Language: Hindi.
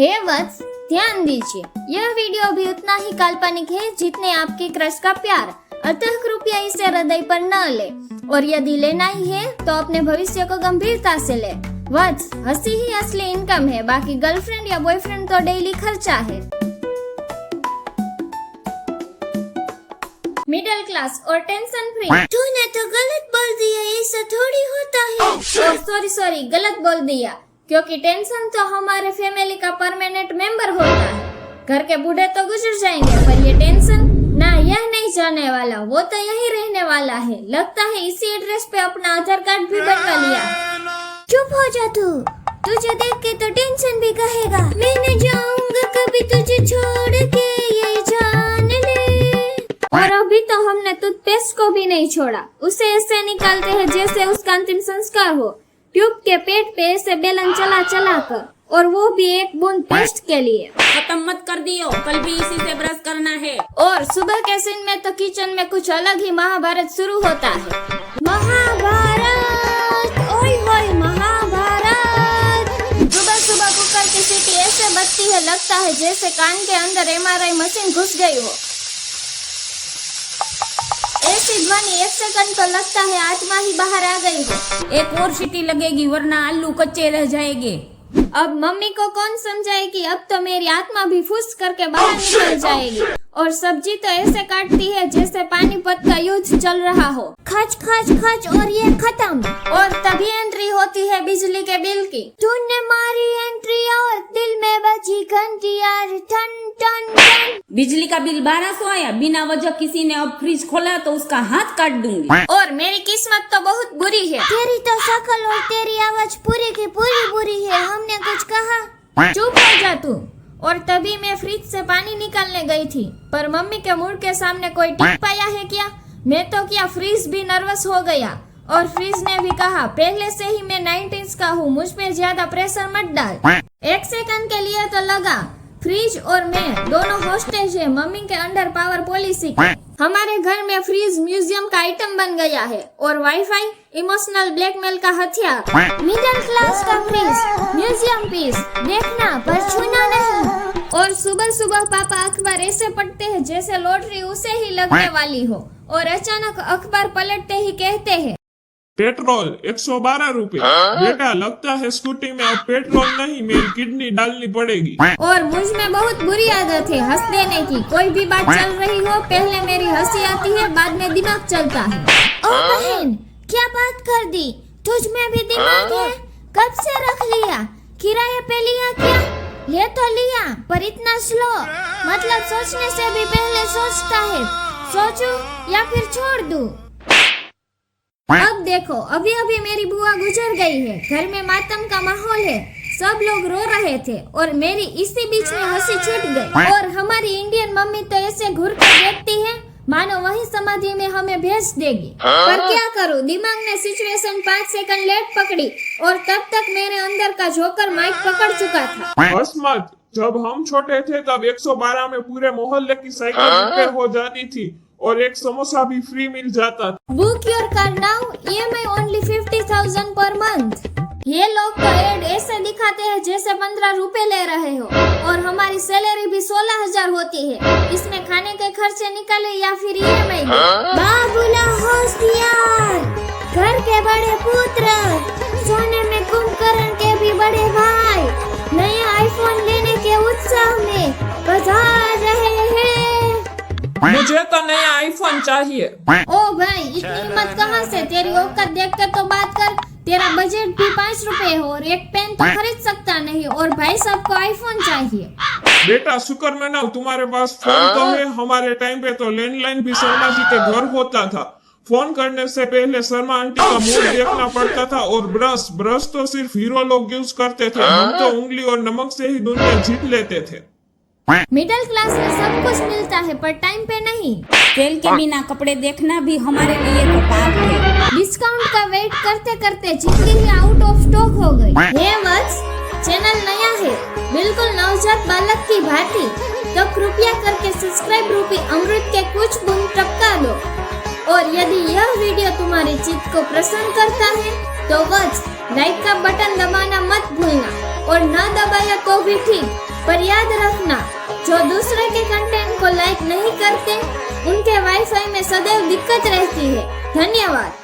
हे वत्स, ध्यान दीजिए, यह वीडियो भी उतना ही काल्पनिक है जितने आपके क्रश का प्यार, अतः कृपया इसे हृदय पर न ले, और यदि लेना ही है तो अपने भविष्य को गंभीरता से ले। वत्स, हंसी ही असली इनकम है, बाकी गर्लफ्रेंड या बॉयफ्रेंड तो डेली खर्चा है। मिडिल क्लास और टेंशन फ्री। तूने तो गलत बोल दिया, ऐसा थोड़ी होता है। सॉरी, गलत बोल दिया, क्योंकि टेंशन तो हमारे फैमिली का परमानेंट मेंबर होता है। घर के बूढ़े तो गुजर जाएंगे, पर ये टेंशन ना, यह नहीं जाने वाला, वो तो यही रहने वाला है। लगता है इसी एड्रेस पे अपना आधार कार्ड भी बनवा लिया। चुप हो जा तू, तुझे देख के तो टेंशन भी कहेगा मैं न जाऊंगा कभी तुझे छोड़ के, ये जान ले। और अभी तो हमने टूथपेस्ट को भी नहीं छोड़ा, उसे ऐसे निकालते हैं जैसे उसका अंतिम संस्कार हो, ट्यूब के पेट पे ऐसे बेलन चला चला कर, और वो भी एक बूंद पेस्ट के लिए। खत्म मत कर दियो, कल भी इसी से ब्रश करना है। और सुबह के सीन में तो किचन में कुछ अलग ही महाभारत शुरू होता है। महाभारत, ओए होए महाभारत। सुबह सुबह कुकर की सीटी ऐसे बजती है, लगता है जैसे कान के अंदर MRI मशीन घुस गई हो। ऐसी ध्वनि 1 सेकंड तो लगता है आत्मा ही बाहर आ गई हो। एक और सीटी लगेगी वरना आलू कच्चे रह जाएंगे। अब मम्मी को कौन समझाए कि अब तो मेरी आत्मा भी फुस करके बाहर निकल जाएगी। और सब्जी तो ऐसे काटती है जैसे पानीपत का युद्ध चल रहा हो, खच खच खच, और ये खत्म। और तभी एंट्री होती है बिजली के बिल की। तूने मारी एंट्री और दिल में बजी घंटी यार, टन टन टन। बिजली का बिल 1200 आया, बिना वजह किसी ने अब फ्रिज खोला तो उसका हाथ काट दूंगी। और मेरी किस्मत तो बहुत बुरी है। तेरी तो शक्ल और तेरी आवाज पूरी की पूरी बुरी है, हमने कुछ कहा? चुप हो जा तू। और तभी मैं फ्रिज से पानी निकालने गई थी, पर मम्मी के मुंह के सामने कोई टिक पाया है क्या? मैं तो क्या, फ्रिज भी नर्वस हो गया। और फ्रिज ने भी कहा, पहले से ही मैं 19 का हूँ, मुझ पे ज्यादा प्रेशर मत डाल। 1 सेकंड के लिए तो लगा, फ्रिज और मैं दोनों हॉस्टेज है मम्मी के अंडर पावर पॉलिसी के। हमारे घर में फ्रिज म्यूजियम का आइटम बन गया है, और वाईफाई इमोशनल ब्लैकमेल का हथियार। मिडिल क्लास का फ्रिज, म्यूजियम पीस, देखना पर छूना नहीं। और सुबह सुबह पापा अखबार ऐसे पढ़ते हैं जैसे लॉटरी उसे ही लगने वाली हो, और अचानक अखबार पलटते ही कहते हैं, पेट्रोल 112 रुपए। बेटा, लगता है स्कूटी में अब पेट्रोल नहीं, मेरी किडनी डालनी पड़ेगी। और मुझ में बहुत बुरी आदत है हंस देने की। कोई भी बात चल रही हो, पहले मेरी हंसी आती है, बाद में दिमाग चलता है। ओ बहन, क्या बात कर दी? तुझ में भी दिमाग है? कब से रख लिया? किराए पे लिया क्या? ले तो लिया, पर इतना स्लो, मतलब सोचने से भी पहले सोचता है। सोचूं या फिर छोड़ दूं? अब देखो, अभी अभी मेरी बुआ गुजर गई है, घर में मातम का माहौल है, सब लोग रो रहे थे, और मेरी इसी बीच में हंसी छूट गई। और हमारी इंडियन मम्मी तो ऐसे घूर कर देखती है मानो वही समाधि में हमें भेज देगी। पर क्या करूं, दिमाग ने सिचुएशन 5 सेकंड लेट पकड़ी, और तब तक मेरे अंदर का जोकर माइक पकड़ चुका था। बस मत, जब हम छोटे थे तब 112 में पूरे मोहल्ले की साइकिल रिपेयर हो जाती थी, और एक समोसा भी फ्री मिल जाता था। Book your car now, EMI only 50,000 per month. ये लोग तो एड ऐसे दिखाते हैं जैसे 15 रुपए ले रहे हो, और हमारी सैलरी भी 16,000 होती है। इसमें खाने के खर्चे निकाले या फिर EMI दे। बाबूला होशियार, घर के बड़े पुत्र, सोने में कुंभकर्ण के भी बड़े भाई, नया आईफोन लेने के उत्साह में बाजार रहे हैं। मुझे तो नया आईफोन चाहिए। ओ भाई, इतनी हिम्मत कहाँ से? तेरी औकात देख कर तो बात कर। तेरा बजट भी 5 रुपए हो, और एक पेन तो खरीद सकता नहीं, और भाई साहब को आईफोन चाहिए। बेटा, शुक्र मनाओ तुम्हारे पास फोन तो है। हमारे टाइम पे तो लैंडलाइन भी शर्मा जी के घर होता था। फोन करने से पहले शर्मा आंटी का मुंह देखना पड़ता था। और ब्रश तो सिर्फ हीरो लोग यूज करते थे, हम तो उंगली और नमक से ही दुनिया जीत लेते थे। मिडिल क्लास में सब कुछ मिलता है, पर टाइम पे नहीं। सेल के बिना कपड़े देखना भी हमारे लिए तो पाप है। डिस्काउंट का वेट करते करते जिंदगी ही आउट ऑफ स्टॉक हो गई। ये वत्स, चैनल नया है, बिल्कुल नवजात बालक की भांति, तो कृपया करके सब्सक्राइब रूपी अमृत के कुछ बूंद टपका दो। और यदि यह वीडियो तुम्हारे चित्त को प्रसन्न करता है तो वत्स, लाइक का बटन दबाना मत भूलना, और न दबाया तो भी ठीक, पर याद रखना, जो दूसरे के कंटेंट को लाइक नहीं करते उनके वाईफाई में सदैव दिक्कत रहती है। धन्यवाद।